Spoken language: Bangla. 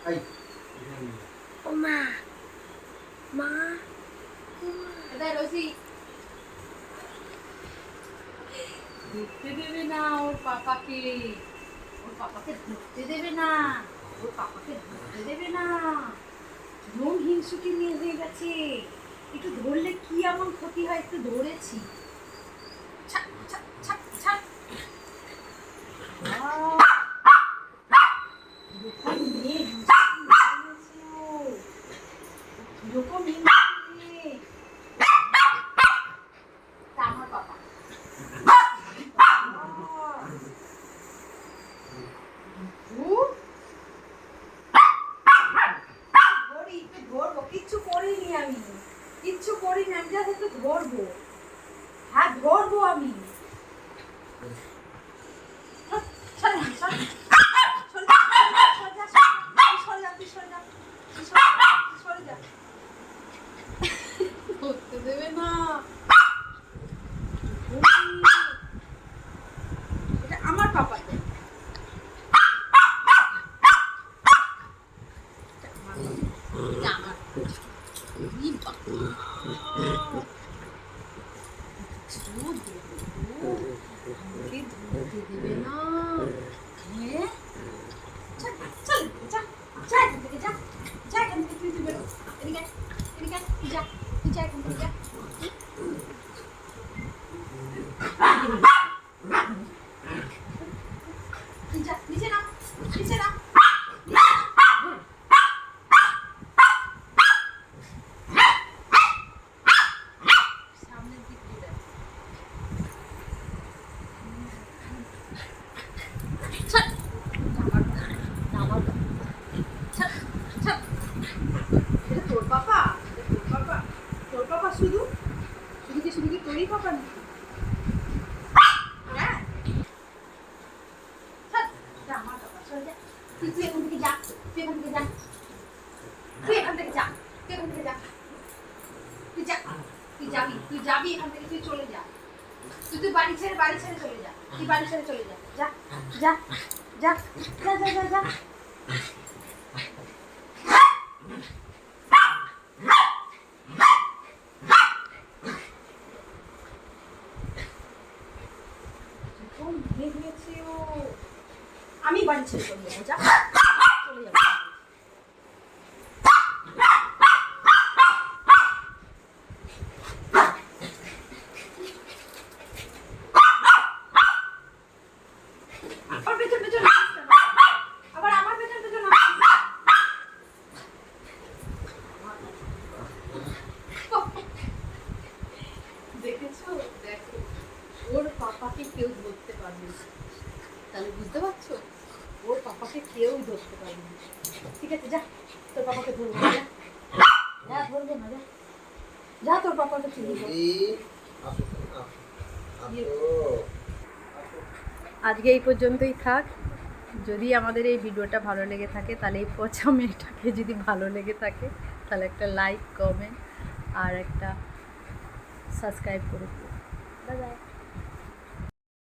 ও মা মা এটা রসি ঢুকতে দেবে না ওর পাপাকে ঢুকতে দেবে না ঢুকতে দেবে না রং হিংসুকে নিয়ে হয়ে গেছে একটু ধরলে কি এমন ক্ষতি হয় একটু ধরেছি ছাক ছাক ছাক ছাক কিরকম মেয়ে কিরকম মেয়ে আমার পাপা কিচ্ছু করিনি আমি জাস্ট একটু ধরবো হ্যাঁ ধরবো আমি ধরতে দেবে না এটা আমার পাপাকে দেবে না নিচে না নিচে না সামনের দিক দিয়ে তোর পাপা শুধু কি তোরই পাপা নাকি হ্যাঁ আমার পাপা চলে যা তুই এখান থেকে যা তুই এখান থেকে যা তুই যাবি এখান থেকে তুই চলে যা তুই বাড়ি ছেড়ে চলে যা তুই বাড়ি ছেড়ে চলে যা যা যা যা যা যা যা যা আমি বাড়ি ছেড়ে চলে যাবো যা চলে যাবো আবার আমার পেছন দেখেছো দেখো ওর পাপাকে কেউ ধরতে পারবে না তাহলে বুঝতে পারছো ওর পাপাকে কেউ ধরতে পারবে না ঠিক আছে যা তোর পাপাকে ধরবো যা ধরবো না যা তোর পাপাকে চিনি আজকে এই পর্যন্তই থাক যদি আমাদের এই ভিডিওটা ভালো লেগে থাকে তাহলে এই পচা মেয়েটাকে যদি ভালো লেগে থাকে তাহলে একটা লাইক কমেন্ট আর একটা সাবস্ক্রাইব করে দিও বাই বাই